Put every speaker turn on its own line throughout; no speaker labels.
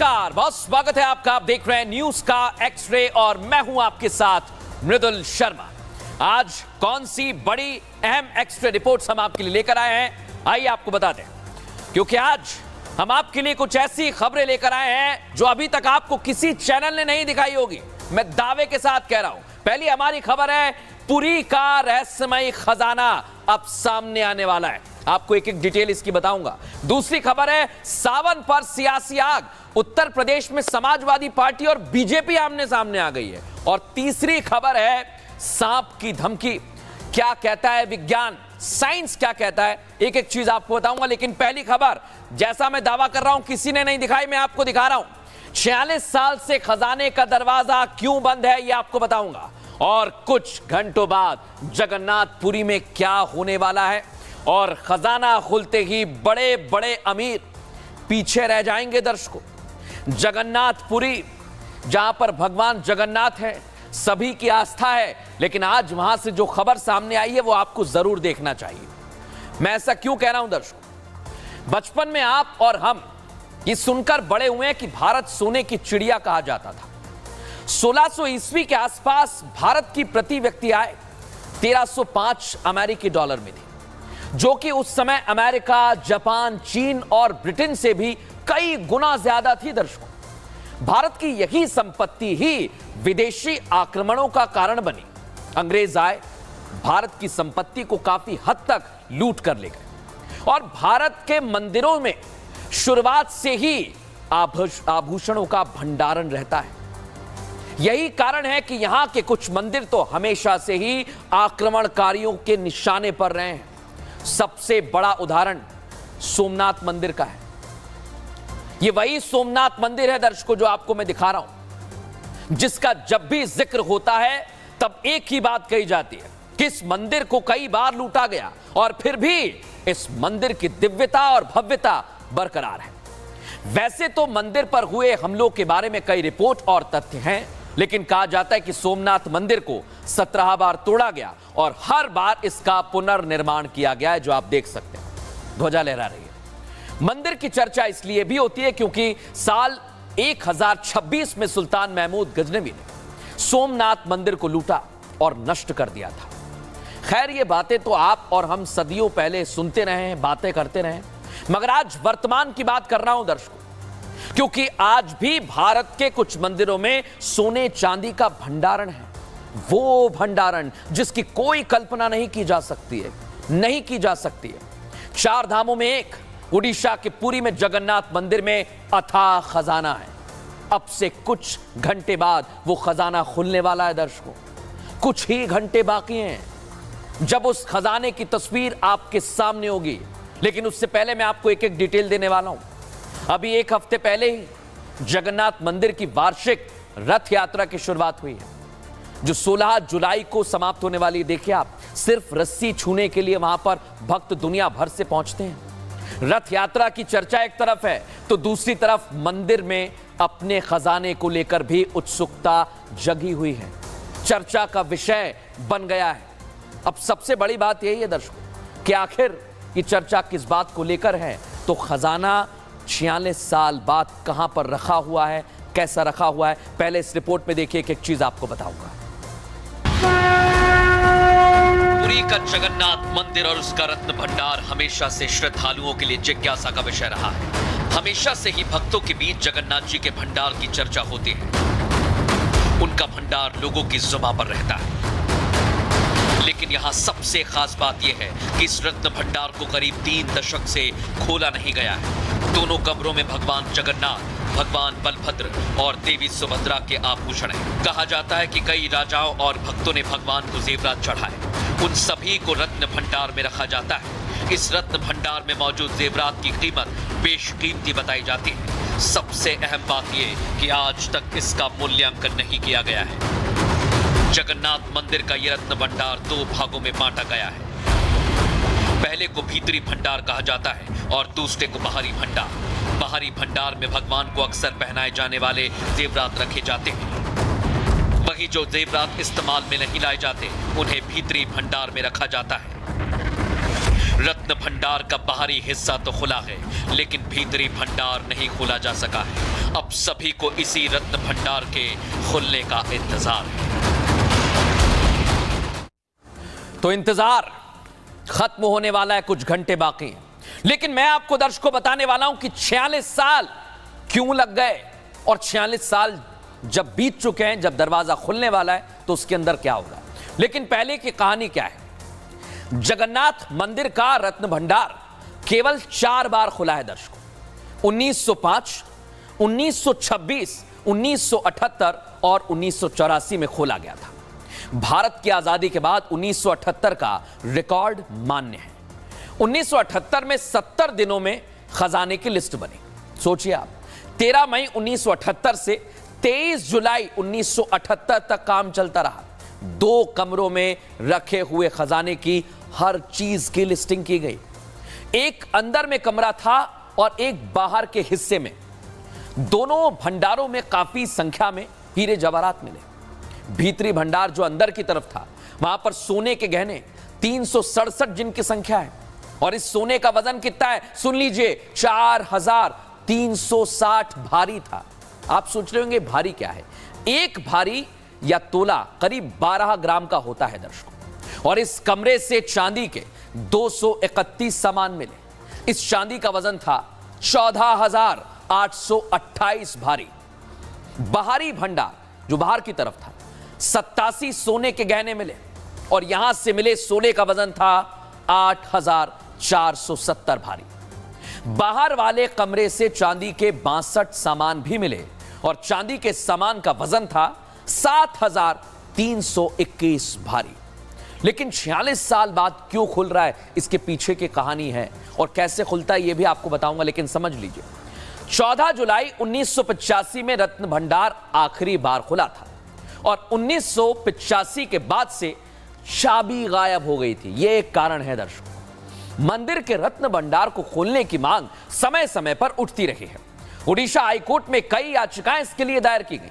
नमस्कार, बहुत स्वागत है आपका। आप देख रहे हैं न्यूज का एक्स-रे और मैं हूं आपके साथ मृदुल शर्मा। आज कौन सी बड़ी अहम एक्स-रे रिपोर्ट्स हम आपके लिए लेकर आए हैं, आइए आपको बता दें। क्योंकि आज हम आपके लिए कुछ ऐसी खबरें लेकर आए हैं जो अभी तक आपको किसी चैनल ने नहीं दिखाई होगी। मैं दावे के साथ कह रहा हूं। पहली हमारी खबर है, पुरी का रहस्यमयी खजाना अब सामने आने वाला है। आपको एक एक डिटेल इसकी बताऊंगा। दूसरी खबर है, सावन पर सियासी आग। उत्तर प्रदेश में समाजवादी पार्टी और बीजेपी आमने सामने आ गई है। और तीसरी खबर है, सांप की धमकी। क्या कहता है विज्ञान, साइंस क्या कहता है, एक एक चीज आपको बताऊंगा। लेकिन पहली खबर, जैसा मैं दावा कर रहा हूं किसी ने नहीं दिखाई, मैं आपको दिखा रहा हूं। 46 साल से खजाने का दरवाजा क्यों बंद है, यह आपको बताऊंगा। और कुछ घंटों बाद जगन्नाथपुरी में क्या होने वाला है, और खजाना खुलते ही बड़े बड़े अमीर पीछे रह जाएंगे। दर्शकों, जगन्नाथपुरी जहां पर भगवान जगन्नाथ है, सभी की आस्था है, लेकिन आज वहां से जो खबर सामने आई है वो आपको जरूर देखना चाहिए। मैं ऐसा क्यों कह रहा हूं दर्शकों, बचपन में आप और हम ये सुनकर बड़े हुए हैं कि भारत सोने की चिड़िया कहा जाता था। 1600 ईस्वी के आसपास भारत की प्रति व्यक्ति आय 1305 अमेरिकी डॉलर में थी, जो कि उस समय अमेरिका, जापान, चीन और ब्रिटेन से भी कई गुना ज्यादा थी। दर्शकों, भारत की यही संपत्ति ही विदेशी आक्रमणों का कारण बनी। अंग्रेज आए, भारत की संपत्ति को काफी हद तक लूट कर ले गए, और भारत के मंदिरों में शुरुआत से ही आभूषणों का भंडारण रहता है। यही कारण है कि यहां के कुछ मंदिर तो हमेशा से ही आक्रमणकारियों के निशाने पर रहे हैं। सबसे बड़ा उदाहरण सोमनाथ मंदिर का है। यह वही सोमनाथ मंदिर है दर्शकों जो आपको मैं दिखा रहा हूं, जिसका जब भी जिक्र होता है तब एक ही बात कही जाती है कि इस मंदिर को कई बार लूटा गया और फिर भी इस मंदिर की दिव्यता और भव्यता बरकरार है। वैसे तो मंदिर पर हुए हमलों के बारे में कई रिपोर्ट और तथ्य हैं, लेकिन कहा जाता है कि सोमनाथ मंदिर को 17 बार तोड़ा गया और हर बार इसका पुनर्निर्माण किया गया है, जो आप देख सकते हैं ध्वजा लहरा रही है। मंदिर की चर्चा इसलिए भी होती है क्योंकि साल 1026 में सुल्तान महमूद गजनवी ने सोमनाथ मंदिर को लूटा और नष्ट कर दिया था। खैर, ये बातें तो आप और हम सदियों पहले सुनते रहे हैं, बातें करते रहे, मगर आज वर्तमान की बात कर रहा हूं दर्शकों, क्योंकि आज भी भारत के कुछ मंदिरों में सोने चांदी का भंडारण है। वो भंडारण जिसकी कोई कल्पना नहीं की जा सकती है, नहीं की जा सकती है। 4 धामों में एक उड़ीसा के पुरी में जगन्नाथ मंदिर में अथाह खजाना है। अब से कुछ घंटे बाद वो खजाना खुलने वाला है दर्शकों। कुछ ही घंटे बाकी हैं जब उस खजाने की तस्वीर आपके सामने होगी। लेकिन उससे पहले मैं आपको एक एक डिटेल देने वाला हूं। अभी 1 हफ्ते पहले ही जगन्नाथ मंदिर की वार्षिक रथ यात्रा की शुरुआत हुई है, जो 16 जुलाई को समाप्त होने वाली है। देखिए आप, सिर्फ रस्सी छूने के लिए वहां पर भक्त दुनिया भर से पहुंचते हैं। रथ यात्रा की चर्चा एक तरफ है, तो दूसरी तरफ मंदिर में अपने खजाने को लेकर भी उत्सुकता जगी हुई है, चर्चा का विषय बन गया है। अब सबसे बड़ी बात यही है दर्शकों कि आखिर ये चर्चा किस बात को लेकर है। तो खजाना 46 साल बाद कहां पर रखा हुआ है, कैसा रखा हुआ है, पहले इस रिपोर्ट में देखिए, एक चीज आपको बताऊंगा। पुरी का जगन्नाथ मंदिर और उसका रत्न भंडार हमेशा से श्रद्धालुओं के लिए जिज्ञासा का विषय रहा है। हमेशा से ही भक्तों के बीच जगन्नाथ जी के भंडार की चर्चा होती है। उनका भंडार लोगों की जुबान पर रहता है। लेकिन यहां सबसे खास बात यह है कि इस रत्न भंडार को करीब 3 दशक से खोला नहीं गया है। दोनों कमरों में भगवान जगन्नाथ, भगवान बलभद्र और देवी सुभद्रा के आभूषण हैं। कहा जाता है कि कई राजाओं और भक्तों ने भगवान को जेवरात चढ़ाए। उन सभी को रत्न भंडार में रखा जाता है। इस रत्न भंडार में मौजूद जेवरात की कीमत बेशकीमती बताई जाती है। सबसे अहम बात यह कि आज तक इसका मूल्यांकन नहीं किया गया है। जगन्नाथ मंदिर का यह रत्न भंडार 2 भागों में बांटा गया है। पहले को भीतरी भंडार कहा जाता है और दूसरे को बाहरी भंडार। बाहरी भंडार में भगवान को अक्सर पहनाए जाने वाले जेवरात रखे जाते हैं। वही जो जेवरात इस्तेमाल में नहीं लाए जाते, उन्हें भीतरी भंडार में रखा जाता है। रत्न
रत्न भंडार का बाहरी हिस्सा तो खुला है, लेकिन भीतरी भंडार नहीं खोला जा सका है। अब सभी को इसी रत्न भंडार के खुलने का इंतजार है।
तो इंतजार खत्म होने वाला है, कुछ घंटे बाकी हैं। लेकिन मैं आपको दर्शकों बताने वाला हूं कि 46 साल क्यों लग गए, और 46 साल जब बीत चुके हैं, जब दरवाजा खुलने वाला है तो उसके अंदर क्या होगा। लेकिन पहले की कहानी क्या है। जगन्नाथ मंदिर का रत्न भंडार केवल 4 बार खुला है दर्शकों। 1905, 1926, 1978 और 1984 में खोला गया था। भारत की आजादी के बाद 1978 का रिकॉर्ड मान्य है। 1978 में 70 दिनों में खजाने की लिस्ट बनी। सोचिए आप, 13 मई 1978 से 23 जुलाई 1978 तक काम चलता रहा। 2 कमरों में रखे हुए खजाने की हर चीज की लिस्टिंग की गई। एक अंदर में कमरा था और एक बाहर के हिस्से में। दोनों भंडारों में काफी संख्या में हीरे जवाहरात मिले। भीतरी भंडार जो अंदर की तरफ था, वहां पर सोने के गहने 367 जिनकी संख्या है। और इस सोने का वजन कितना है सुन लीजिए, 4360 भारी था। आप सोच रहे होंगे भारी क्या है। एक भारी या तोला करीब 12 ग्राम का होता है दर्शकों। और इस कमरे से चांदी के 231 सामान मिले। इस चांदी का वजन था 14,828 भारी। बाहरी भंडार जो बाहर की तरफ था, 87 सोने के गहने मिले। और यहां से मिले सोने का वजन था 8,470 भारी। बाहर वाले कमरे से चांदी के 62 सामान भी मिले। और चांदी के सामान का वजन था 7,321 भारी। लेकिन 46 साल बाद क्यों खुल रहा है, इसके पीछे की कहानी है और कैसे खुलता है यह भी आपको बताऊंगा। लेकिन समझ लीजिए, 14 जुलाई 1985 में रत्न भंडार आखिरी बार खुला था। और 1985 के बाद से चाबी गायब हो गई थी। यह एक कारण है दर्शकों। मंदिर के रत्न भंडार को खोलने की मांग समय समय पर उठती रही है। उड़ीसा हाईकोर्ट में कई याचिकाएं इसके लिए दायर की गई।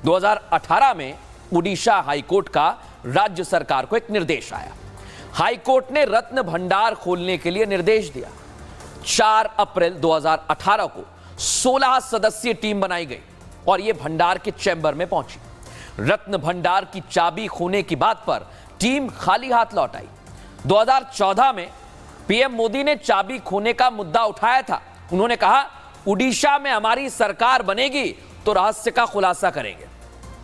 2018 में उड़ीसा हाईकोर्ट का राज्य सरकार को एक निर्देश आया। हाईकोर्ट ने रत्न भंडार खोलने के लिए निर्देश दिया। 4 अप्रैल 2018 को 16 सदस्यीय टीम बनाई गई और यह भंडार के चैम्बर में पहुंची। रत्न भंडार की चाबी खोने की बात पर टीम खाली हाथ लौट आई। 2014 में पीएम मोदी ने चाबी खोने का मुद्दा उठाया था। उन्होंने कहा, उड़ीसा में हमारी सरकार बनेगी तो रहस्य का खुलासा करेंगे।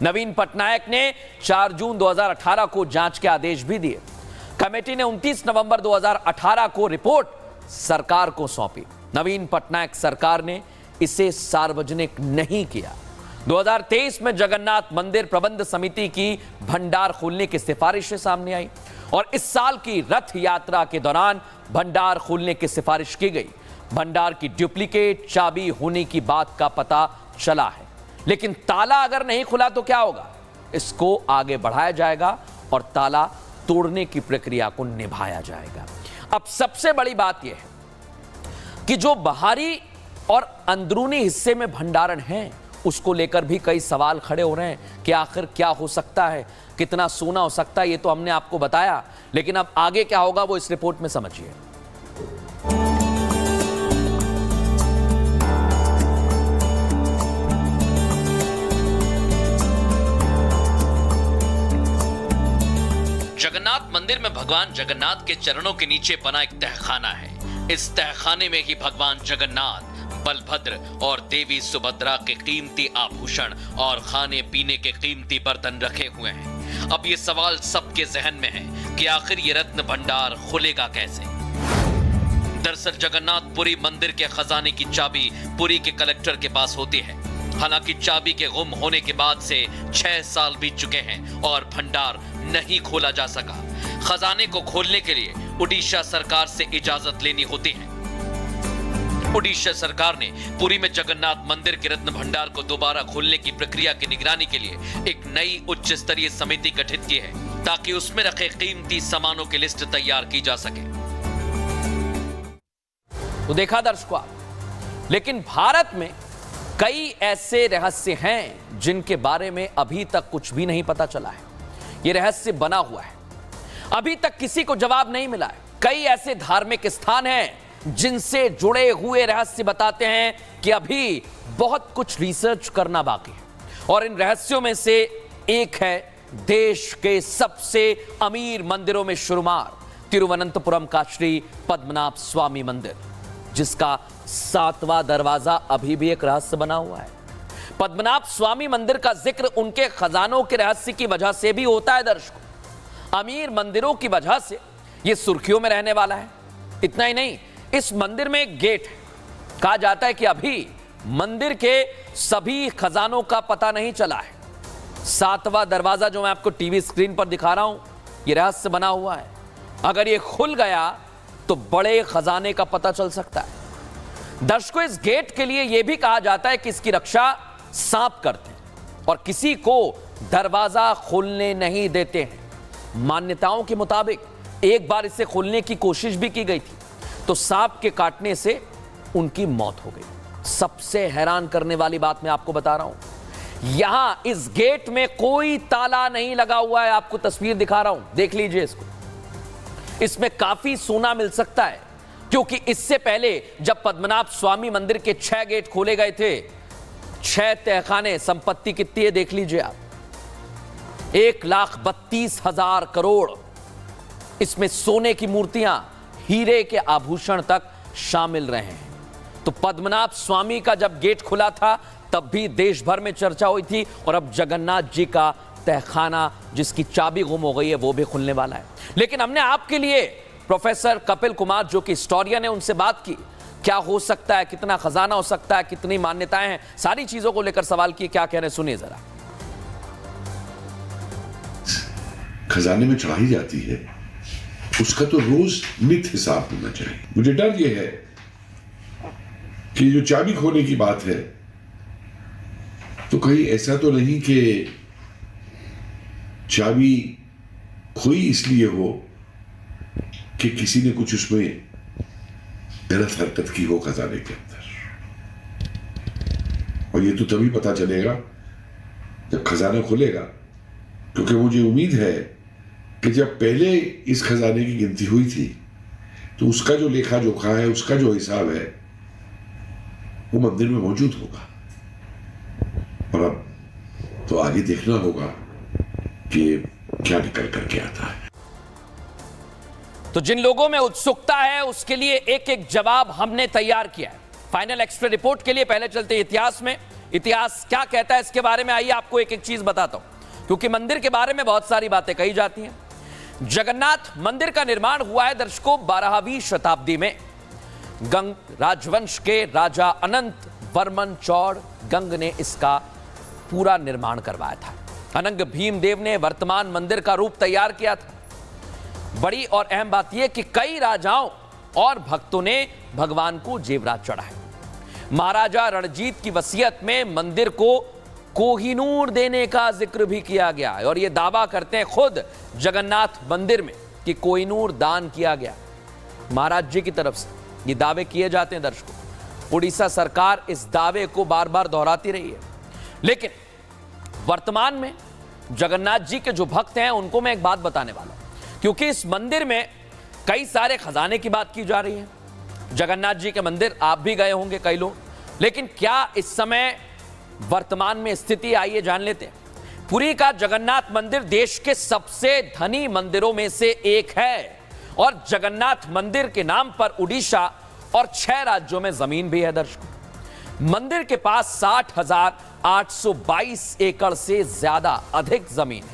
नवीन पटनायक ने 4 जून 2018 को जांच के आदेश भी दिए। कमेटी ने 29 नवंबर 2018 को रिपोर्ट सरकार को सौंपी। नवीन पटनायक सरकार ने इसे सार्वजनिक नहीं किया। 2023 में जगन्नाथ मंदिर प्रबंध समिति की भंडार खोलने की सिफारिशें सामने आई और इस साल की रथ यात्रा के दौरान भंडार खोलने की सिफारिश की गई। भंडार की डुप्लीकेट चाबी होने की बात का पता चला है। लेकिन ताला अगर नहीं खुला तो क्या होगा, इसको आगे बढ़ाया जाएगा और ताला तोड़ने की प्रक्रिया को निभाया जाएगा। अब सबसे बड़ी बात यह है कि जो बाहरी और अंदरूनी हिस्से में भंडारण है, उसको लेकर भी कई सवाल खड़े हो रहे हैं कि आखिर क्या हो सकता है, कितना सोना हो सकता है। ये तो हमने आपको बताया, लेकिन अब आगे क्या होगा वो इस रिपोर्ट में समझिए।
जगन्नाथ मंदिर में भगवान जगन्नाथ के चरणों के नीचे बना एक तहखाना है। इस तहखाने में ही भगवान जगन्नाथ, बलभद्र और देवी सुभद्रा के कीमती आभूषण और खाने पीने के कीमती बर्तन रखे हुए हैं। अब ये सवाल सबके जहन में है कि आखिर ये रत्न भंडार खुलेगा कैसे। दरअसल जगन्नाथपुरी मंदिर के खजाने की चाबी पुरी के कलेक्टर के पास होती है। हालांकि चाबी के गुम होने के बाद से 6 साल बीत चुके हैं और भंडार नहीं खोला जा सका। खजाने को खोलने के लिए उड़ीसा सरकार से इजाजत लेनी होती है। उड़ीसा सरकार ने पुरी में जगन्नाथ मंदिर के रत्न भंडार को दोबारा खोलने की प्रक्रिया की निगरानी के लिए एक नई उच्च स्तरीय समिति गठित की है, ताकि उसमें रखे कीमती सामानों की लिस्ट तैयार की जा सके।
तो देखा दर्शकों आप, लेकिन भारत में कई ऐसे रहस्य हैं जिनके बारे में अभी तक कुछ भी नहीं पता चला है। यह रहस्य बना हुआ है, अभी तक किसी को जवाब नहीं मिला है। कई ऐसे धार्मिक स्थान हैं जिनसे जुड़े हुए रहस्य बताते हैं कि अभी बहुत कुछ रिसर्च करना बाकी है। और इन रहस्यों में से एक है देश के सबसे अमीर मंदिरों में शुमार तिरुवनंतपुरम का श्री पद्मनाभ स्वामी मंदिर, जिसका 7वां दरवाजा अभी भी एक रहस्य बना हुआ है। पद्मनाभ स्वामी मंदिर का जिक्र उनके खजानों के रहस्य की वजह से भी होता है दर्शकों। अमीर मंदिरों की वजह से यह सुर्खियों में रहने वाला है। इतना ही नहीं, इस मंदिर में एक गेट है। कहा जाता है कि अभी मंदिर के सभी खजानों का पता नहीं चला है। 7वां दरवाजा जो मैं आपको टीवी स्क्रीन पर दिखा रहा हूं, यह रहस्य बना हुआ है। अगर यह खुल गया तो बड़े खजाने का पता चल सकता है। दर्शकों, इस गेट के लिए यह भी कहा जाता है कि इसकी रक्षा सांप करते हैं और किसी को दरवाजा खोलने नहीं देते हैं। मान्यताओं के मुताबिक एक बार इसे खोलने की कोशिश भी की गई थी तो सांप के काटने से उनकी मौत हो गई। सबसे हैरान करने वाली बात मैं आपको बता रहा हूं, यहां इस गेट में कोई ताला नहीं लगा हुआ है। आपको तस्वीर दिखा रहा हूं, देख लीजिए इसको। इसमें काफी सोना मिल सकता है, क्योंकि इससे पहले जब पद्मनाभ स्वामी मंदिर के 6 गेट खोले गए थे, 6 तहखाने, संपत्ति कितनी है देख लीजिए आप, 1,32,000 करोड़। इसमें सोने की मूर्तियां, हीरे के आभूषण तक शामिल रहे हैं। तो पद्मनाभ स्वामी का जब गेट खुला था तब भी देश भर में चर्चा हुई थी, और अब जगन्नाथ जी का तहखाना जिसकी चाबी गुम हो गई है वो भी खुलने वाला है। लेकिन हमने आपके लिए प्रोफेसर कपिल कुमार जो कि हिस्टोरियन है उनसे बात की। क्या हो सकता है, कितना खजाना हो सकता है, कितनी मान्यताएं हैं, सारी चीजों को लेकर सवाल किए। क्या कह रहे हैं सुनिए जरा।
खजाने में चढ़ाई जाती है उसका तो रोज नित हिसाब होना चाहिए। मुझे डर यह है कि जो चाबी खोने की बात है तो कहीं ऐसा तो नहीं कि चाबी खोई इसलिए हो कि किसी ने कुछ उसमें गलत हरकत की हो खजाने के अंदर। और ये तो तभी पता चलेगा जब खजाना खुलेगा, क्योंकि मुझे उम्मीद है कि जब पहले इस खजाने की गिनती हुई थी तो उसका जो लेखा जोखा है, उसका जो हिसाब है, वो मंदिर में मौजूद होगा। और अब तो आगे देखना होगा कि क्या निकल करके आता है।
तो जिन लोगों में उत्सुकता है उसके लिए एक एक जवाब हमने तैयार किया है फाइनल एक्सट्रा रिपोर्ट के लिए। पहले चलते हैं इतिहास में। इतिहास क्या कहता है इसके बारे में, आइए आपको एक एक चीज बताता हूं, क्योंकि मंदिर के बारे में बहुत सारी बातें कही जाती हैं। जगन्नाथ मंदिर का निर्माण हुआ है दर्शकों 12वीं शताब्दी में। गंग राजवंश के राजा अनंत वर्मन चौड़ गंग ने इसका पूरा निर्माण करवाया था। अनंग भीमदेव ने वर्तमान मंदिर का रूप तैयार किया था। बड़ी और अहम बात यह कि कई राजाओं और भक्तों ने भगवान को जेवरात चढ़ाए। महाराजा रणजीत की वसीयत में मंदिर को कोहिनूर देने का जिक्र भी किया गया है, और यह दावा करते हैं खुद जगन्नाथ मंदिर में कि कोहिनूर दान किया गया महाराज जी की तरफ से। ये दावे किए जाते हैं दर्शकों। उड़ीसा सरकार इस दावे को बार बार दोहराती रही है। लेकिन वर्तमान में जगन्नाथ जी के जो भक्त हैं उनको मैं एक बात बताने वाला हूं, क्योंकि इस मंदिर में कई सारे खजाने की बात की जा रही है। जगन्नाथ जी के मंदिर आप भी गए होंगे कई लोग, लेकिन क्या इस समय वर्तमान में स्थिति, आइए जान लेते हैं। पुरी का जगन्नाथ मंदिर देश के सबसे धनी मंदिरों में से एक है, और जगन्नाथ मंदिर के नाम पर उड़ीसा और 6 राज्यों में जमीन भी है दर्शकों। मंदिर के पास 60,822 एकड़ से ज्यादा अधिक जमीन है।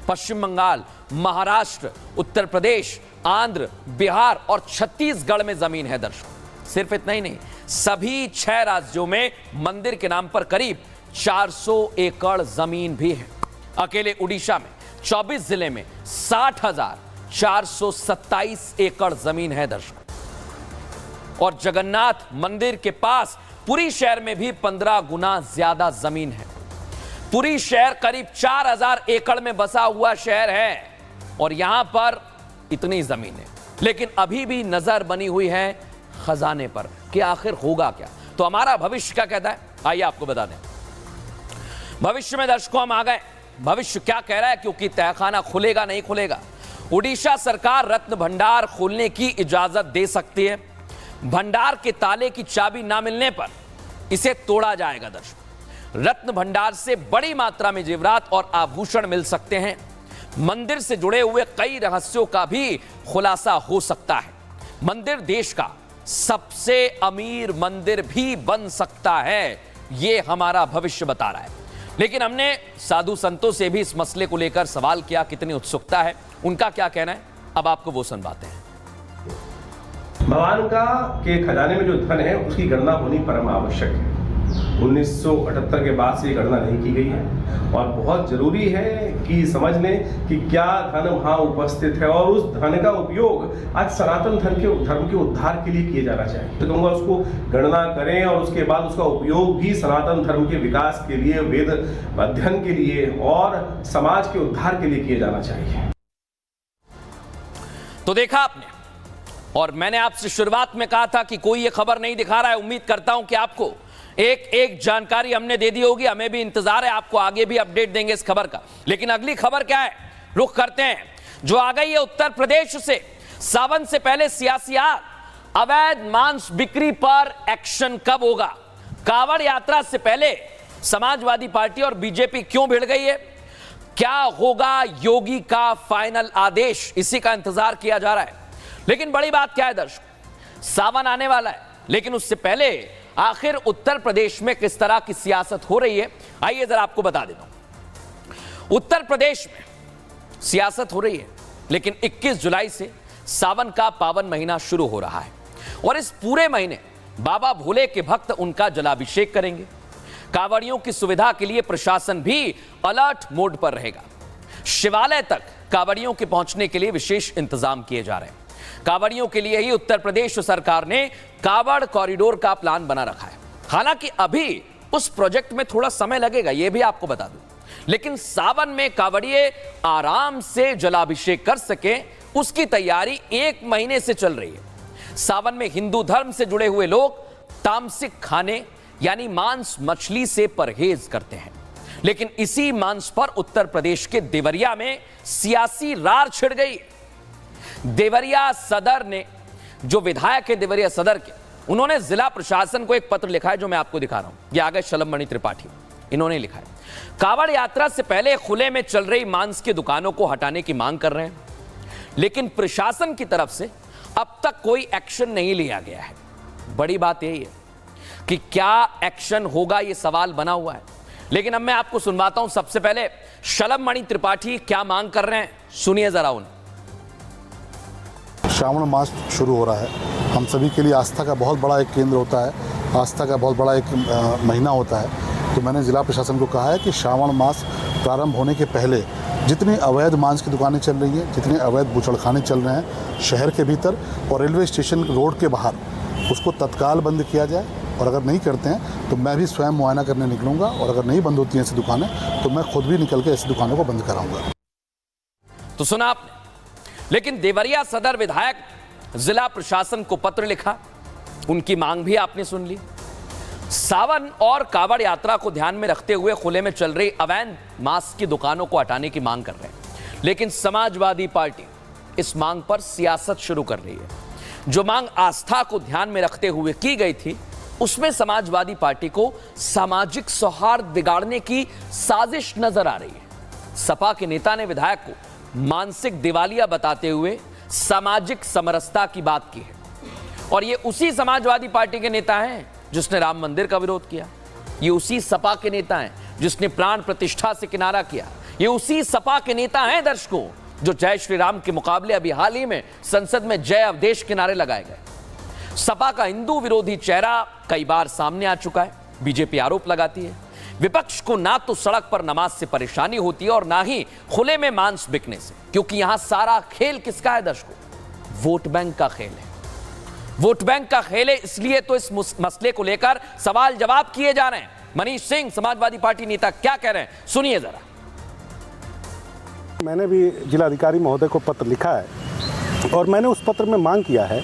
पश्चिम बंगाल, महाराष्ट्र, उत्तर प्रदेश, आंध्र, बिहार और छत्तीसगढ़ में जमीन है दर्शकों। सिर्फ इतना ही नहीं, सभी 6 राज्यों में मंदिर के नाम पर करीब 400 एकड़ जमीन भी है। अकेले उड़ीसा में 24 जिले में 60,427 एकड़ जमीन है दर्शकों। और जगन्नाथ मंदिर के पास पुरी शहर में भी 15 गुना ज्यादा जमीन है। पुरी शहर करीब 4,000 एकड़ में बसा हुआ शहर है, और यहां पर इतनी जमीन है, लेकिन अभी भी नजर बनी हुई है खजाने पर कि आखिर होगा क्या। तो हमारा भविष्य क्या कहता है, आइए आपको बता दें। भविष्य में दर्शकों हम आ गए। भविष्य क्या कह रहा है, क्योंकि तहखाना खुलेगा नहीं खुलेगा उड़ीसा सरकार रत्न भंडार खोलने की इजाजत दे सकती है। भंडार के ताले की चाबी ना मिलने पर इसे तोड़ा जाएगा। दर्शक, रत्न भंडार से बड़ी मात्रा में जेवरात और आभूषण मिल सकते हैं। मंदिर से जुड़े हुए कई रहस्यों का भी खुलासा हो सकता है। मंदिर देश का सबसे अमीर मंदिर भी बन सकता है, यह हमारा भविष्य बता रहा है। लेकिन हमने साधु संतों से भी इस मसले को लेकर सवाल किया, कितनी उत्सुकता है, उनका क्या कहना है, अब आपको वो सुनवाते हैं।
भगवान का के खजाने में जो धन है उसकी गणना होनी परम आवश्यक है। 1978 के बाद से ये गणना नहीं की गई है और बहुत जरूरी है कि समझ लें कि क्या धन वहाँ उपस्थित है और उस धन का उपयोग आज सनातन धर्म के उद्धार के लिए किया जाना चाहिए। तो कहूँगा उसको गणना करें और उसके बाद उसका उपयोग भी सनातन धर्म के विकास के लिए, वेद अध्ययन के लिए और समाज के उद्धार के लिए किया जाना चाहिए।
तो देखा आपने, और मैंने आपसे शुरुआत में कहा था कि कोई ये खबर नहीं दिखा रहा है। उम्मीद करता हूं कि आपको एक जानकारी हमने दे दी होगी। हमें भी इंतजार है, आपको आगे भी अपडेट देंगे इस खबर का। लेकिन अगली खबर क्या है, रुख करते हैं, जो आ गई है उत्तर प्रदेश से। सावन से पहले सियासी आग, अवैध मांस बिक्री पर एक्शन कब होगा? कांवड़ यात्रा से पहले समाजवादी पार्टी और बीजेपी क्यों भिड़ गई है? क्या होगा योगी का फाइनल आदेश? इसी का इंतजार किया जा रहा है। लेकिन बड़ी बात क्या है दर्शक, सावन आने वाला है, लेकिन उससे पहले आखिर उत्तर प्रदेश में किस तरह की सियासत हो रही है, आइए जरा आपको बता देता हूं। उत्तर प्रदेश में सियासत हो रही है, लेकिन 21 जुलाई से सावन का पावन महीना शुरू हो रहा है और इस पूरे महीने बाबा भोले के भक्त उनका जलाभिषेक करेंगे। कांवड़ियों की सुविधा के लिए प्रशासन भी अलर्ट मोड पर रहेगा। शिवालय तक कांवड़ियों के पहुंचने के लिए विशेष इंतजाम किए जा रहे हैं। कांवड़ियों के लिए ही उत्तर प्रदेश सरकार ने कांवड़ कॉरिडोर का प्लान बना रखा है। हालांकि अभी उस प्रोजेक्ट में थोड़ा समय लगेगा, यह भी आपको बता दूं, लेकिन सावन में कांवड़िए आराम से जलाभिषेक कर सके, उसकी तैयारी 1 महीने से चल रही है। सावन में हिंदू धर्म से जुड़े हुए लोग तामसिक खाने यानी मांस मछली से परहेज करते हैं, लेकिन इसी मांस पर उत्तर प्रदेश के देवरिया में सियासी रार छिड़ गई। देवरिया सदर ने, जो विधायक है देवरिया सदर के, उन्होंने जिला प्रशासन को एक पत्र लिखा है, जो मैं आपको दिखा रहा हूं। ये आगे शलभ मणि त्रिपाठी, इन्होंने लिखा है, कांवड़ यात्रा से पहले खुले में चल रही मांस की दुकानों को हटाने की मांग कर रहे हैं, लेकिन प्रशासन की तरफ से अब तक कोई एक्शन नहीं लिया गया है। बड़ी बात यही है कि क्या एक्शन होगा, यह सवाल बना हुआ है। लेकिन अब मैं आपको सुनवाता हूं। सबसे पहले शलभ मणि त्रिपाठी क्या मांग कर रहे हैं, सुनिए जरा उन्हें।
श्रावण मास शुरू हो रहा है, हम सभी के लिए आस्था का बहुत बड़ा एक केंद्र होता है, आस्था का बहुत बड़ा एक महीना होता है। तो मैंने जिला प्रशासन को कहा है कि श्रावण मास प्रारंभ होने के पहले जितनी अवैध मांस की दुकानें चल रही हैं, जितने अवैध बूचड़खाने चल रहे हैं शहर के भीतर और रेलवे स्टेशन रोड के बाहर, उसको तत्काल बंद किया जाए। और अगर नहीं करते हैं तो मैं भी स्वयं मुआयना करने निकलूंगा, और अगर नहीं बंद होती हैं ऐसी दुकानें तो मैं खुद भी निकल के ऐसी दुकानों को बंद कराऊंगा।
तो सुना आपने, लेकिन देवरिया सदर विधायक जिला प्रशासन को पत्र लिखा, उनकी मांग भी आपने सुन ली। सावन और कांवड़ यात्रा को ध्यान में रखते हुए खुले में चल रही अवैध मांस की दुकानों को हटाने की मांग कर रहे हैं, लेकिन समाजवादी पार्टी इस मांग पर सियासत शुरू कर रही है। जो मांग आस्था को ध्यान में रखते हुए की गई थी, उसमें समाजवादी पार्टी को सामाजिक सौहार्द बिगाड़ने की साजिश नजर आ रही है। सपा के नेता ने विधायक को मानसिक दिवालिया बताते हुए सामाजिक समरसता की बात की है, और ये उसी समाजवादी पार्टी के नेता हैं जिसने राम मंदिर का विरोध किया। ये उसी सपा के नेता हैं जिसने प्राण प्रतिष्ठा से किनारा किया। ये उसी सपा के नेता हैं दर्शकों, जो जय श्री राम के मुकाबले अभी हाल ही में संसद में जय अवधेश के नारे लगाए गए। सपा का हिंदू विरोधी चेहरा कई बार सामने आ चुका है। बीजेपी आरोप लगाती है विपक्ष को ना तो सड़क पर नमाज से परेशानी होती है और ना ही खुले में मांस बिकने से, क्योंकि यहां सारा खेल किसका है दर्शकों? वोट बैंक का खेल है। वोट बैंक का खेल है, इसलिए तो इस मसले को लेकर सवाल जवाब किए जा रहे हैं। मनीष सिंह समाजवादी पार्टी नेता क्या कह रहे हैं, सुनिए जरा।
मैंने भी जिलाधिकारी महोदय को पत्र लिखा है और मैंने उस पत्र में मांग किया है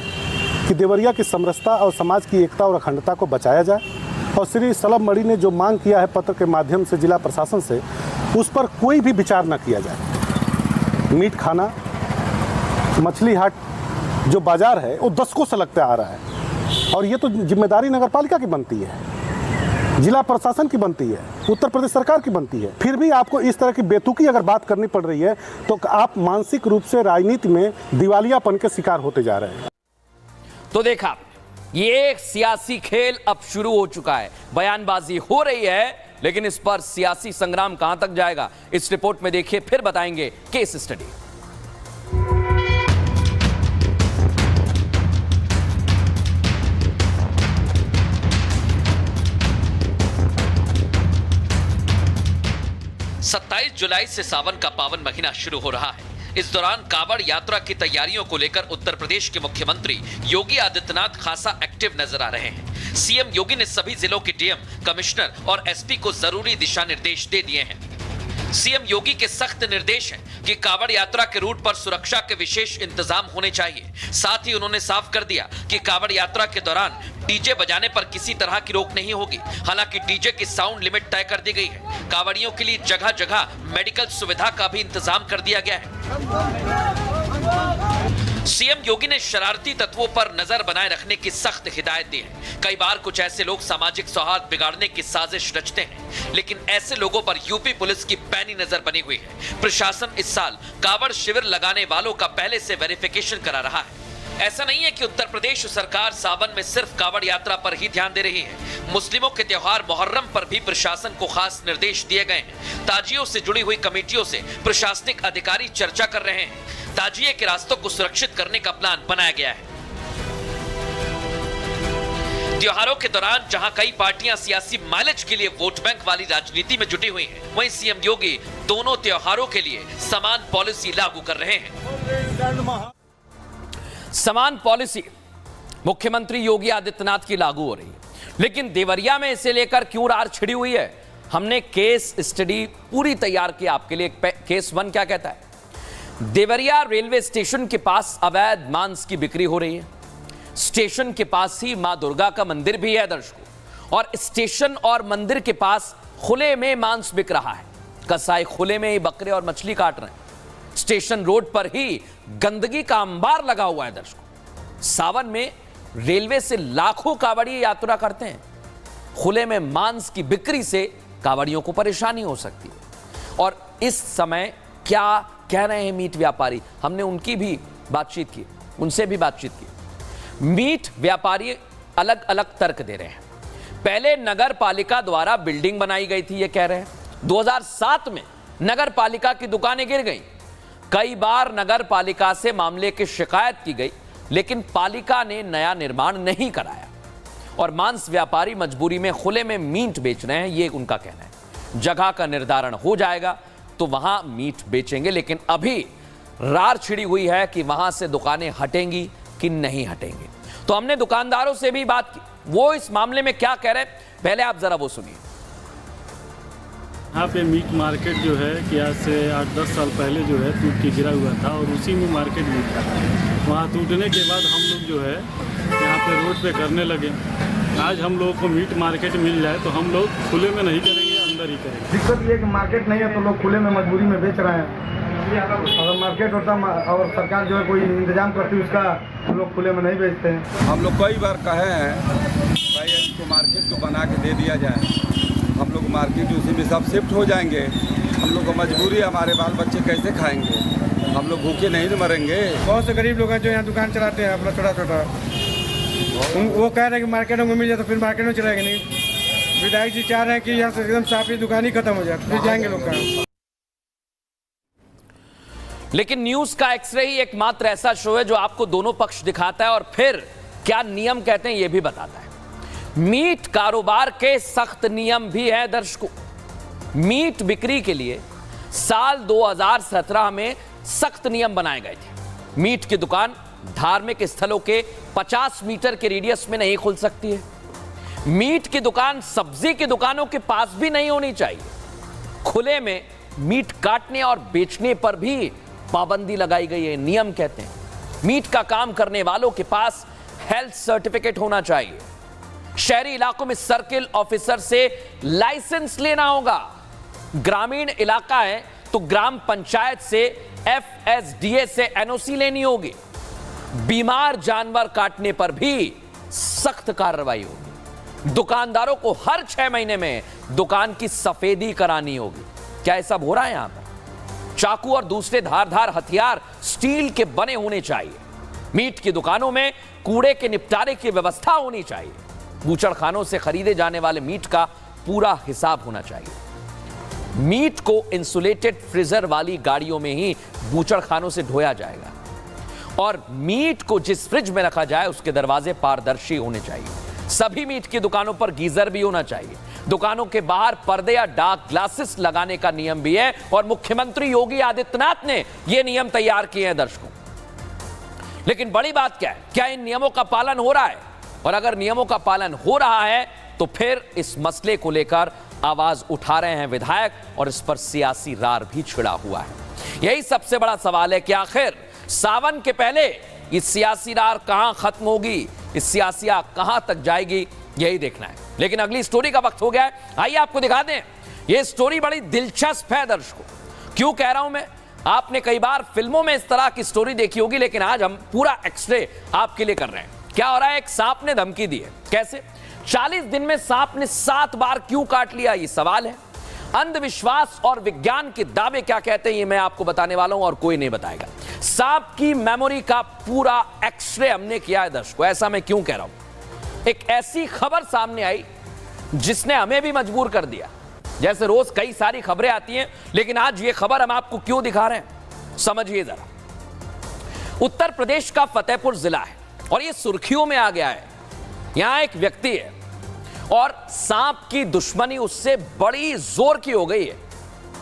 कि देवरिया की समरसता और समाज की एकता और अखंडता को बचाया जाए, और श्री शलभ मणि ने जो मांग किया है पत्र के माध्यम से जिला प्रशासन से, उस पर कोई भी विचार न किया जाए। मीट खाना मछली हाट जो बाजार है वो दशकों से लगता आ रहा है, और ये तो जिम्मेदारी नगर पालिका की बनती है, जिला प्रशासन की बनती है, उत्तर प्रदेश सरकार की बनती है। फिर भी आपको इस तरह की बेतुकी अगर बात करनी पड़ रही है तो आप मानसिक रूप से राजनीति में दिवालियापन के शिकार होते जा रहे हैं।
तो देखा, ये सियासी खेल अब शुरू हो चुका है, बयानबाजी हो रही है, लेकिन इस पर सियासी संग्राम कहां तक जाएगा, इस रिपोर्ट में देखिए, फिर बताएंगे केस स्टडी।
जुलाई से सावन का पावन महीना शुरू हो रहा है। इस दौरान कांवड़ यात्रा की तैयारियों को लेकर उत्तर प्रदेश के मुख्यमंत्री योगी आदित्यनाथ खासा एक्टिव नजर आ रहे हैं। सीएम योगी ने सभी जिलों के डीएम, कमिश्नर और एसपी को जरूरी दिशा निर्देश दे दिए हैं। सीएम योगी के सख्त निर्देश हैं कि कांवड़ यात्रा के रूट पर सुरक्षा के विशेष इंतजाम होने चाहिए। साथ ही उन्होंने साफ कर दिया कि कांवड़ यात्रा के दौरान डीजे बजाने पर किसी तरह की रोक नहीं होगी। हालांकि डीजे की साउंड लिमिट तय कर दी गई है। कांवड़ियों के लिए जगह जगह मेडिकल सुविधा का भी इंतजाम कर दिया गया है। सीएम योगी ने शरारती तत्वों पर नजर बनाए रखने की सख्त हिदायत दी है। कई बार कुछ ऐसे लोग सामाजिक सौहार्द बिगाड़ने की साजिश रचते हैं, लेकिन ऐसे लोगों पर यूपी पुलिस की पैनी नजर बनी हुई है। प्रशासन इस साल कांवड़ शिविर लगाने वालों का पहले से वेरिफिकेशन करा रहा है। ऐसा नहीं है कि उत्तर प्रदेश सरकार सावन में सिर्फ कांवड़ यात्रा पर ही ध्यान दे रही है। मुस्लिमों के त्योहार मुहर्रम पर भी प्रशासन को खास निर्देश दिए गए हैं। ताजियों से जुड़ी हुई कमेटियों से प्रशासनिक अधिकारी चर्चा कर रहे हैं। ताजिए के रास्तों को सुरक्षित करने का प्लान बनाया गया है। त्योहारों के दौरान जहां कई पार्टियां सियासी माइलेज के लिए वोट बैंक वाली राजनीति में जुटी हुई हैं, वहीं सीएम योगी दोनों त्योहारों के लिए समान पॉलिसी लागू कर रहे हैं।
समान पॉलिसी मुख्यमंत्री योगी आदित्यनाथ की लागू हो रही है, लेकिन देवरिया में इसे लेकर क्यों रार छिड़ी हुई है? हमने केस स्टडी पूरी तैयार की आपके लिए। केस 1 क्या कहता है? देवरिया रेलवे स्टेशन के पास अवैध मांस की बिक्री हो रही है। स्टेशन के पास ही मां दुर्गा का मंदिर भी है दर्शकों, और स्टेशन और मंदिर के पास खुले में मांस बिक रहा है। कसाई खुले में ही बकरे और मछली काट रहे हैं। स्टेशन रोड पर ही गंदगी का अंबार लगा हुआ है दर्शकों। सावन में रेलवे से लाखों कांवड़िए यात्रा करते हैं। खुले में मांस की बिक्री से कांवड़ियों को परेशानी हो सकती है। और इस समय क्या कह रहे हैं मीट व्यापारी? हमने उनकी भी बातचीत की, उनसे भी बातचीत की। मीट व्यापारी अलग अलग तर्क दे रहे हैं। पहले नगर पालिका द्वारा बिल्डिंग बनाई गई थी, ये कह रहे हैं। 2007 में नगर पालिका की दुकानें गिर गई। कई बार नगर पालिका से मामले की शिकायत की गई, लेकिन पालिका ने नया निर्माण नहीं कराया और मांस व्यापारी मजबूरी में खुले में मीट बेच रहे हैं, ये उनका कहना है। जगह का निर्धारण हो जाएगा तो वहां मीट बेचेंगे, लेकिन अभी रार छिड़ी हुई है कि वहां से दुकानें हटेंगी कि नहीं हटेंगी। तो हमने दुकानदारों से भी बात की, वो इस मामले में क्या कह रहे हैं, पहले आप जरा वो सुनिए।
यहाँ पे मीट मार्केट जो है कि आज से 8-10 साल पहले जो है टूट के गिरा हुआ था और उसी में मार्केट भी था। वहाँ टूटने के बाद हम लोग जो है यहाँ पे रोड पे करने लगे। आज हम लोगों को मीट मार्केट मिल जाए तो हम लोग खुले में नहीं करेंगे, अंदर ही करेंगे।
दिक्कत ये कि मार्केट नहीं है तो लोग खुले में मजबूरी में बेच रहे हैं। अगर मार्केट होता और सरकार जो है कोई इंतजाम करती उसका, तो लोग खुले में नहीं बेचते हैं।
हम लोग कई बार कहे हैं भाई इसको मार्केट को बना के दे दिया जाए, हम लोग मार्केट उसी में सब शिफ्ट हो जाएंगे। हम लोग को मजबूरी है, हमारे बाल बच्चे कैसे खाएंगे? हम लोग भूखे नहीं न मरेंगे।
बहुत से गरीब लोग हैं जो यहाँ दुकान चलाते हैं अपना छोटा छोटा, वो कह रहे हैं कि मार्केटों में मिल जाए तो फिर मार्केट में चलाएंगे नहीं। विधायक जी चाह रहे हैं कि यहाँ से एकदम साफ ही दुकान ही खत्म हो जाए, फिर जाएंगे लोग कहाँ।
लेकिन न्यूज का एक्सरे ही एकमात्र ऐसा शो है जो आपको दोनों पक्ष दिखाता है और फिर क्या नियम कहते हैं यह भी बताता है। मीट कारोबार के सख्त नियम भी है दर्शकों। मीट बिक्री के लिए साल 2017 में सख्त नियम बनाए गए थे। मीट की दुकान धार्मिक स्थलों के 50 मीटर के रेडियस में नहीं खुल सकती है। मीट की दुकान सब्जी की दुकानों के पास भी नहीं होनी चाहिए। खुले में मीट काटने और बेचने पर भी पाबंदी लगाई गई है। नियम कहते हैं मीट का काम करने वालों के पास हेल्थ सर्टिफिकेट होना चाहिए। शहरी इलाकों में सर्किल ऑफिसर से लाइसेंस लेना होगा। ग्रामीण इलाका है तो ग्राम पंचायत से FSDA से NOC लेनी होगी। बीमार जानवर काटने पर भी सख्त कार्रवाई होगी। दुकानदारों को हर 6 महीने में दुकान की सफेदी करानी होगी। क्या ये सब हो रहा है यहां पर? चाकू और दूसरे धारदार हथियार स्टील के बने होने चाहिए। मीट की दुकानों में कूड़े के निपटारे की व्यवस्था होनी चाहिए। बूचड़खानों से खरीदे जाने वाले मीट का पूरा हिसाब होना चाहिए। मीट को इंसुलेटेड फ्रीजर वाली गाड़ियों में ही बूचड़खानों से ढोया जाएगा और मीट को जिस फ्रिज में रखा जाए उसके दरवाजे पारदर्शी होने चाहिए। सभी मीट की दुकानों पर गीजर भी होना चाहिए। दुकानों के बाहर पर्दे या डार्क ग्लासेस लगाने का नियम भी है और मुख्यमंत्री योगी आदित्यनाथ ने यह नियम तैयार किए हैं दर्शकों। लेकिन बड़ी बात क्या है, क्या इन नियमों का पालन हो रहा है? और अगर नियमों का पालन हो रहा है तो फिर इस मसले को लेकर आवाज उठा रहे हैं विधायक और इस पर सियासी रार भी छिड़ा हुआ है। यही सबसे बड़ा सवाल है कि आखिर सावन के पहले ये सियासी रार कहां खत्म होगी, इस सियासी आग कहां तक जाएगी, यही देखना है। लेकिन अगली स्टोरी का वक्त हो गया है, आइए आपको दिखा दें। यह स्टोरी बड़ी दिलचस्प है दर्शकों। क्यों कह रहा हूं मैं? आपने कई बार फिल्मों में इस तरह की स्टोरी देखी होगी, लेकिन आज हम पूरा एक्सरे आपके लिए कर रहे हैं। क्या हो रहा है? एक सांप ने धमकी दी है। कैसे? 40 दिन में सांप ने 7 बार क्यों काट लिया, ये सवाल है। अंधविश्वास और विज्ञान के दावे क्या कहते हैं ये मैं आपको बताने वाला हूं और कोई नहीं बताएगा। सांप की मेमोरी का पूरा एक्सरे हमने किया है दर्शकों। ऐसा मैं क्यों कह रहा हूं? एक ऐसी खबर सामने आई जिसने हमें भी मजबूर कर दिया। जैसे रोज कई सारी खबरें आती हैं, लेकिन आज ये खबर हम आपको क्यों दिखा रहे हैं, समझिए जरा। उत्तर प्रदेश का फतेहपुर जिला है और ये सुर्खियों में आ गया है। यहां एक व्यक्ति है और सांप की दुश्मनी उससे बड़ी जोर की हो गई है।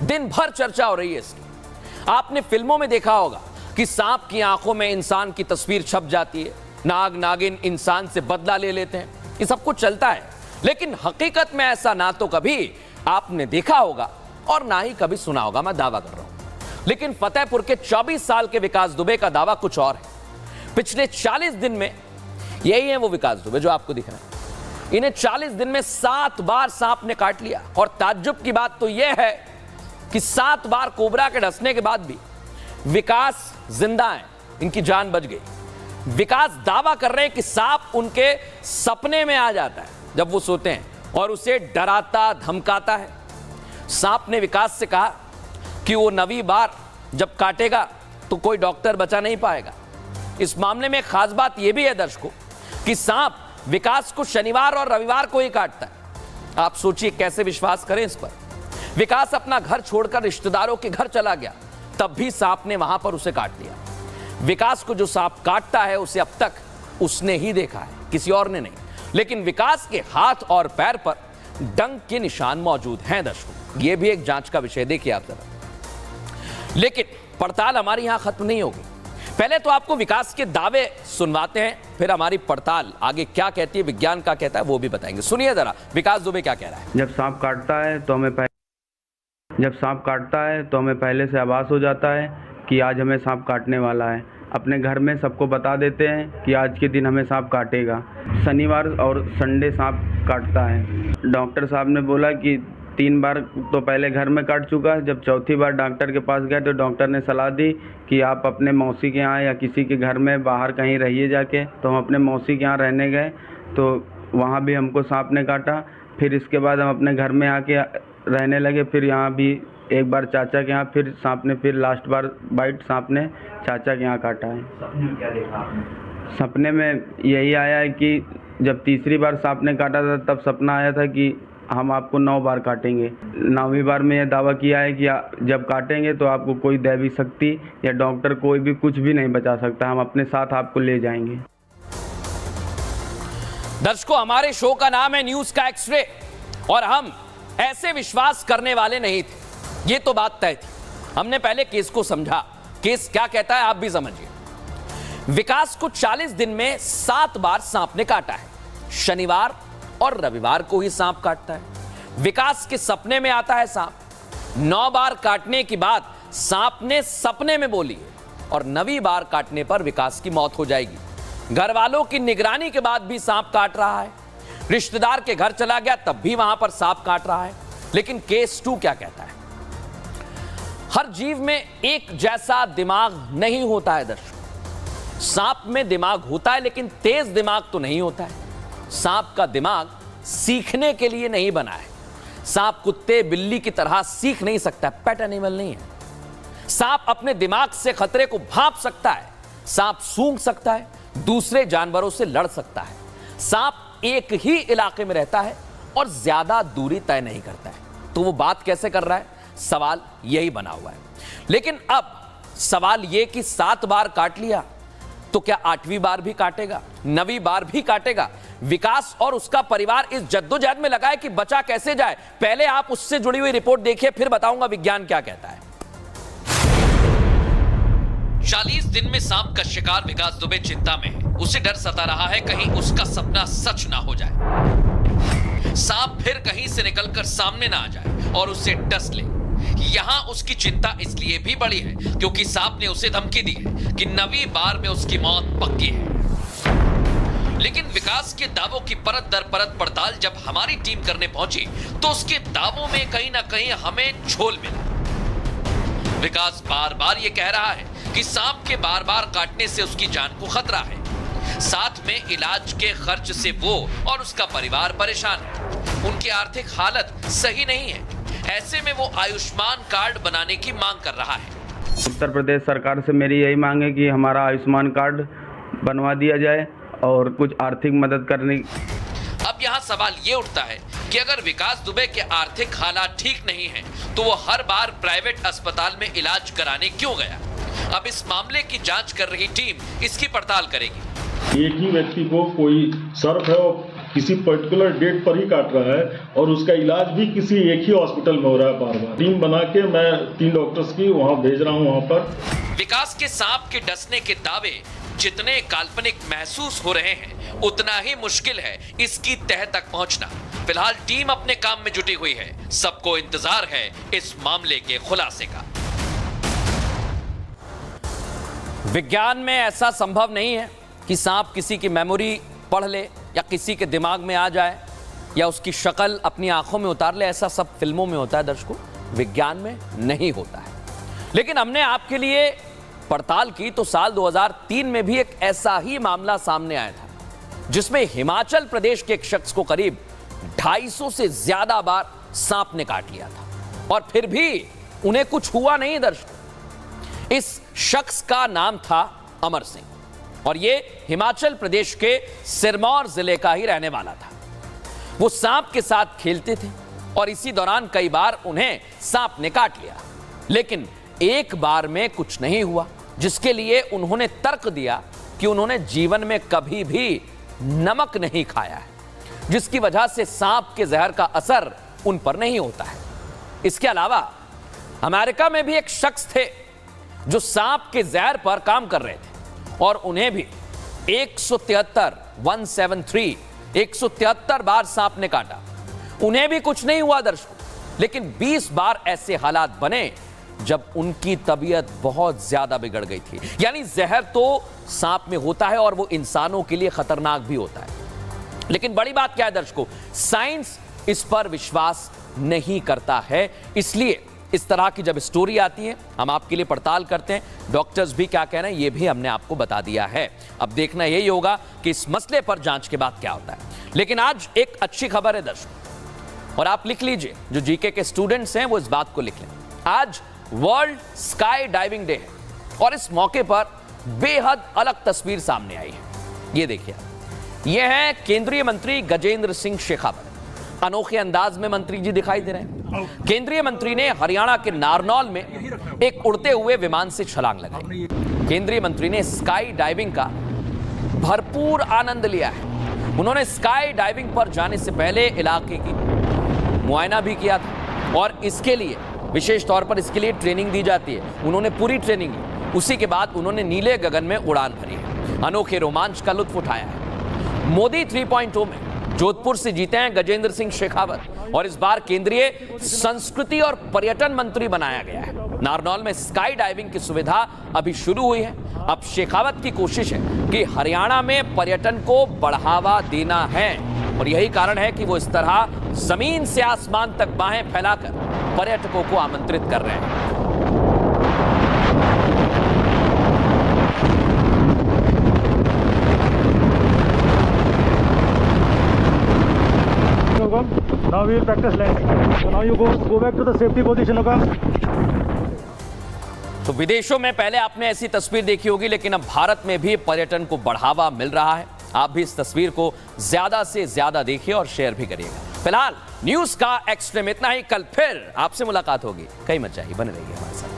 दिन भर चर्चा हो रही है इसकी। आपने फिल्मों में देखा होगा कि सांप की आंखों में इंसान की तस्वीर छप जाती है, नाग नागिन इंसान से बदला ले लेते हैं, ये सब कुछ चलता है। लेकिन हकीकत में ऐसा ना तो कभी आपने देखा होगा और ना ही कभी सुना होगा, मैं दावा कर रहा हूं। लेकिन फतेहपुर के 24 साल के विकास दुबे का दावा कुछ और है। पिछले 40 दिन में, यही है वो विकास दुबे जो आपको दिख रहे हैं, इन्हें 40 दिन में 7 बार सांप ने काट लिया। और ताज्जुब की बात तो यह है कि 7 बार कोबरा के डसने के बाद भी विकास जिंदा है, इनकी जान बच गई। विकास दावा कर रहे हैं कि सांप उनके सपने में आ जाता है जब वो सोते हैं और उसे डराता धमकाता है। सांप ने विकास से कहा कि वो 9वीं बार जब काटेगा तो कोई डॉक्टर बचा नहीं पाएगा। इस मामले में खास बात यह भी है दर्शकों कि सांप विकास को शनिवार और रविवार को ही काटता है। आप सोचिए कैसे विश्वास करें इस पर। विकास अपना घर छोड़कर रिश्तेदारों के घर चला गया, तब भी सांप ने वहां पर उसे काट दिया। विकास को जो सांप काटता है उसे अब तक उसने ही देखा है, किसी और ने नहीं। लेकिन विकास के हाथ और पैर पर डंक के निशान मौजूद हैं दर्शकों। यह भी एक जांच का विषय, देखिए आप जरा। लेकिन पड़ताल हमारी यहां खत्म नहीं होगी। पहले तो आपको विकास के दावे सुनवाते हैं, फिर हमारी पड़ताल आगे क्या कहती है, विज्ञान क्या कहता है वो भी बताएंगे। सुनिए जरा विकास दुबे क्या कह रहा है।
जब सांप काटता है तो हमें पहले से आभास हो जाता है कि आज हमें सांप काटने वाला है। अपने घर में सबको बता देते हैं कि आज के दिन हमें सांप काटेगा। शनिवार और संडे सांप काटता है। डॉक्टर साहब ने बोला कि 3 बार तो पहले घर में काट चुका है। जब चौथी बार डॉक्टर के पास गए तो डॉक्टर ने सलाह दी कि आप अपने मौसी के यहाँ या किसी के घर में बाहर कहीं रहिए जाके। तो हम अपने मौसी के यहाँ रहने गए तो वहाँ भी हमको सांप ने काटा। फिर इसके बाद हम अपने घर में आके रहने लगे। फिर यहाँ भी एक बार चाचा के यहाँ फिर सांप ने, फिर लास्ट बार बाइट सांप ने चाचा के यहाँ काटा है। सपने में क्या देखा आपने? सपने में यही आया है कि जब तीसरी बार सांप ने काटा था तब सपना आया था कि हम आपको 9 बार काटेंगे। 9वीं बार में यह दावा किया है कि जब काटेंगे तो आपको कोई दैवी शक्ति या डॉक्टर कोई भी कुछ भी नहीं बचा सकता। हम अपने साथ आपको ले जाएंगे।
दर्शकों, हमारे शो का नाम है न्यूज का एक्सरे और हम ऐसे विश्वास करने वाले नहीं थे, ये तो बात तय थी। हमने पहले केस को समझा, केस क्या कहता है आप भी समझिए। विकास को 40 दिन में 7 बार सांप ने काटा है। शनिवार और रविवार को ही सांप काटता है। विकास के सपने में आता है सांप। 9 बार काटने के बाद सांप ने सपने में बोली है और 9वीं बार काटने पर विकास की मौत हो जाएगी। घर वालों की निगरानी के बाद भी सांप काट रहा है। रिश्तेदार के घर चला गया तब भी वहां पर सांप काट रहा है। लेकिन केस 2 क्या कहता है? हर जीव में एक जैसा दिमाग नहीं होता है दर्शकों। सांप में दिमाग होता है लेकिन तेज दिमाग तो नहीं होता है। सांप का दिमाग सीखने के लिए नहीं बना है। सांप कुत्ते बिल्ली की तरह सीख नहीं सकता, पेट एनिमल नहीं है। सांप अपने दिमाग से खतरे को भांप सकता है। सांप सूंघ सकता है, दूसरे जानवरों से लड़ सकता है। सांप एक ही इलाके में रहता है और ज्यादा दूरी तय नहीं करता है। तो वो बात कैसे कर रहा है, सवाल यही बना हुआ है। लेकिन अब सवाल यह कि 7 बार काट लिया तो क्या 8वीं बार भी काटेगा, 9वीं बार भी काटेगा? विकास और उसका परिवार इस जद्दोजहद में लगा है कि बचा कैसे जाए। पहले आप उससे जुड़ी हुई रिपोर्ट देखिए, फिर बताऊंगा विज्ञान क्या कहता है।
40 दिन में सांप का शिकार विकास दुबे चिंता में है। उसे डर सता रहा है कहीं उसका सपना सच ना हो जाए, सांप फिर कहीं से निकलकर सामने ना आ जाए और उसे डस ले। यहां उसकी चिंता इसलिए भी बढ़ी है क्योंकि सांप ने उसे धमकी दी है कि 9वीं बार में उसकी मौत पक्की है। लेकिन विकास के दावों की परत दर परत पड़ताल जब हमारी टीम करने पहुंची तो उसके दावों में कहीं ना कहीं हमें झोल मिला। विकास बार बार यह कह रहा है कि सांप के बार बार काटने से उसकी जान को खतरा है, साथ में इलाज के खर्च से वो और उसका परिवार परेशान है। उनकी आर्थिक हालत सही नहीं है, ऐसे में वो आयुष्मान कार्ड बनाने की मांग कर रहा है।
उत्तर प्रदेश सरकार से मेरी यही मांग है कि हमारा आयुष्मान कार्ड बनवा दिया जाए और कुछ आर्थिक मदद करने।
अब यहाँ सवाल ये उठता है कि अगर विकास दुबे के आर्थिक हालात ठीक नहीं है तो वो हर बार प्राइवेट अस्पताल में इलाज कराने क्यों गया? अब इस मामले की जांच कर रही टीम इसकी पड़ताल करेगी।
एक ही व्यक्ति को कोई सर्प है और किसी पर्टिकुलर डेट पर ही काट रहा है और उसका इलाज भी किसी एक ही हॉस्पिटल में हो रहा है। बार बार टीम बना के मैं 3 डॉक्टर्स की वहां भेज रहा हूं। वहां पर
विकास के सांप के डसने के दावे जितने काल्पनिक महसूस हो रहे हैं उतना ही मुश्किल है इसकी तह तक पहुंचना। फिलहाल टीम अपने काम में जुटी हुई है, सबको इंतजार है इस मामले के खुलासे का।
विज्ञान में ऐसा संभव नहीं है कि सांप किसी की मेमोरी पढ़ ले या किसी के दिमाग में आ जाए या उसकी शक्ल अपनी आंखों में उतार ले। ऐसा सब फिल्मों में होता है दर्शकों, विज्ञान में नहीं होता है। लेकिन हमने आपके लिए पड़ताल की तो साल 2003 में भी एक ऐसा ही मामला सामने आया था जिसमें हिमाचल प्रदेश के एक शख्स को करीब 250 से ज्यादा बार सांप ने काट लिया था और फिर भी उन्हें कुछ हुआ नहीं दर्शकों। इस शख्स का नाम था अमर सिंह और ये हिमाचल प्रदेश के सिरमौर जिले का ही रहने वाला था। वो सांप के साथ खेलते थे और इसी दौरान कई बार उन्हें सांप ने काट लिया, लेकिन एक बार में कुछ नहीं हुआ, जिसके लिए उन्होंने तर्क दिया कि उन्होंने जीवन में कभी भी नमक नहीं खाया है, जिसकी वजह से सांप के जहर का असर उन पर नहीं होता है। इसके अलावा अमेरिका में भी एक शख्स थे जो सांप के जहर पर काम कर रहे थे और उन्हें भी 173 बार सांप ने काटा, उन्हें भी कुछ नहीं हुआ दर्शकों। लेकिन 20 बार ऐसे हालात बने जब उनकी तबीयत बहुत ज्यादा बिगड़ गई थी। यानी जहर तो सांप में होता है और वो इंसानों के लिए खतरनाक भी होता है। लेकिन बड़ी बात क्या है दर्शकों, साइंस इस पर विश्वास नहीं करता है, इसलिए इस तरह की जब स्टोरी आती है हम आपके लिए पड़ताल करते हैं। डॉक्टर्स भी क्या कह रहे हैं ये भी हमने आपको बता दिया है। अब देखना यही होगा कि इस मसले पर जांच के बाद क्या होता है। लेकिन आज एक अच्छी खबर है दर्शकों, और आप लिख लीजिए, जो जीके के स्टूडेंट्स हैं वो इस बात को लिख लें। आज वर्ल्ड स्काई डाइविंग डे है और इस मौके पर बेहद अलग तस्वीर सामने आई है। ये देखिए, ये है केंद्रीय मंत्री गजेंद्र सिंह शेखावत। अनोखे अंदाज में मंत्री जी दिखाई दे रहे हैं। केंद्रीय मंत्री ने हरियाणा के नारनौल में एक उड़ते हुए विमान से छलांग लगाई। केंद्रीय मंत्री ने स्काई डाइविंग का भरपूर आनंद लिया है। उन्होंने स्काई डाइविंग पर जाने से पहले इलाके की मुआयना भी किया था और इसके लिए विशेष तौर पर इसके लिए ट्रेनिंग दी जाती है। उन्होंने पूरी ट्रेनिंग ली, उसी के बाद उन्होंने नीले गगन में उड़ान भरी है। अनोखे रोमांच का लुत्फ उठाया है। मोदी 3.0 में जोधपुर से जीते हैं गजेंद्र सिंह शेखावत और इस बार केंद्रीय संस्कृति और पर्यटन मंत्री बनाया गया है। नारनौल में स्काई डाइविंग की सुविधा अभी शुरू हुई है। अब शेखावत की कोशिश है कि हरियाणा में पर्यटन को बढ़ावा देना है और यही कारण है कि वो इस तरह जमीन से आसमान तक बाहें फैलाकर पर्यटकों को आमंत्रित कर रहे हैं।
Now we will practice landing. So now you go back to the safety position, okay?
तो विदेशों में पहले आपने ऐसी तस्वीर देखी होगी, लेकिन अब भारत में भी पर्यटन को बढ़ावा मिल रहा है। आप भी इस तस्वीर को ज्यादा से ज्यादा देखिए और शेयर भी करिएगा। फिलहाल न्यूज का एक्स्ट्रा में इतना ही। कल फिर आपसे मुलाकात होगी। कहीं मत जाइए, बने रहिए हमारे साथ।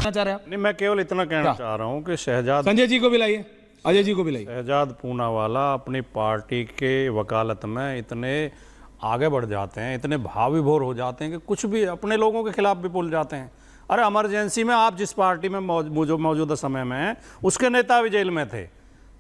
चाह रहे हैं आप?
नहीं, मैं केवल इतना कहना चाह रहा हूँ कि शहजाद
संजय जी को भी लाइए, अजय जी को भी लाइए।
शहजाद पूनावाला अपनी पार्टी के वकालत में इतने आगे बढ़ जाते हैं, इतने भाव विभोर हो जाते हैं कि कुछ भी अपने लोगों के खिलाफ भी बोल जाते हैं। अरे इमरजेंसी में आप जिस पार्टी में मौजूदा समय में हैं उसके नेता भी जेल में थे,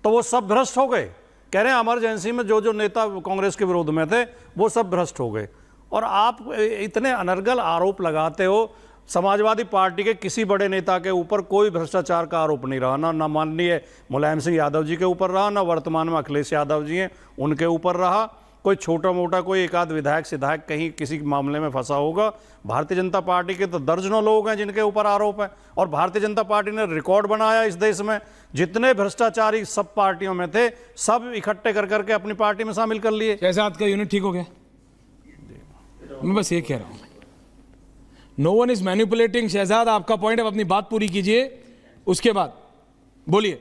तो वो सब भ्रष्ट हो गए। कह रहे हैं इमरजेंसी में जो नेता कांग्रेस के विरोध में थे वो सब भ्रष्ट हो गए। और आप इतने अनर्गल आरोप लगाते हो। समाजवादी पार्टी के किसी बड़े नेता के ऊपर कोई भ्रष्टाचार का आरोप नहीं रहा, ना माननीय मुलायम सिंह यादव जी के ऊपर रहा, ना वर्तमान में अखिलेश यादव जी हैं उनके ऊपर रहा। कोई छोटा मोटा कोई एक आध विधायक सिधायक कहीं किसी मामले में फंसा होगा। भारतीय जनता पार्टी के तो दर्जनों लोग हैं जिनके ऊपर आरोप है। और भारतीय जनता पार्टी ने रिकॉर्ड बनाया इस देश में, जितने भ्रष्टाचारी सब पार्टियों में थे सब इकट्ठे कर करके अपनी पार्टी में शामिल कर लिए।
शहजाद का यूनिट ठीक हो गया। मैं बस ये कह रहा हूं, no one is manipulating. Shehzad आपका पॉइंट, अब अपनी बात पूरी कीजिए, उसके बाद बोलिए।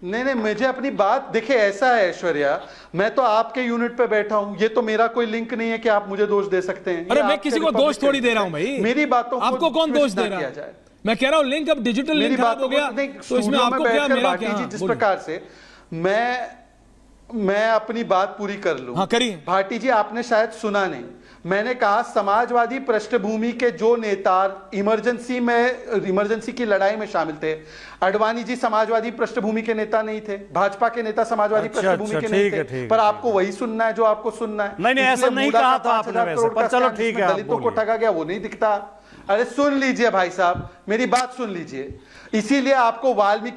नहीं, मुझे अपनी बात देखिए, ऐसा है ऐश्वर्या, मैं तो आपके यूनिट पे बैठा हूं, ये तो मेरा कोई लिंक नहीं है कि आप मुझे दोष दे सकते हैं।
अरे मैं किसी को दोष थोड़ी दे रहा हूं भाई,
मेरी बातों को
आपको कौन दोष दे रहा है? मैं कह रहा हूं लिंक अब डिजिटल लिंक खराब हो गया, तो इसमें आपको क्या, मेरा क्या?
जिस प्रकार से मैं अपनी बात पूरी कर लूं।
हाँ करिए।
भाटी जी, आपने शायद सुना नहीं, मैंने कहा समाजवादी पृष्ठभूमि के जो नेता इमरजेंसी की लड़ाई में शामिल थे, अडवाणी जी समाजवादी पृष्ठभूमि के नेता नहीं थे, भाजपा के नेता समाजवादी पृष्ठभूमि के नहीं थे, पर आपको वही सुनना है जो आपको सुनना है।
नहीं, ऐसा नहीं कहा था आपने वैसे, पर चलो ठीक है,
दलितों को ठगा गया वो नहीं दिखता। अरे सुन लीजिए भाई साहब, मेरी बात सुन लीजिए। इसीलिए आपको वाल्मीकि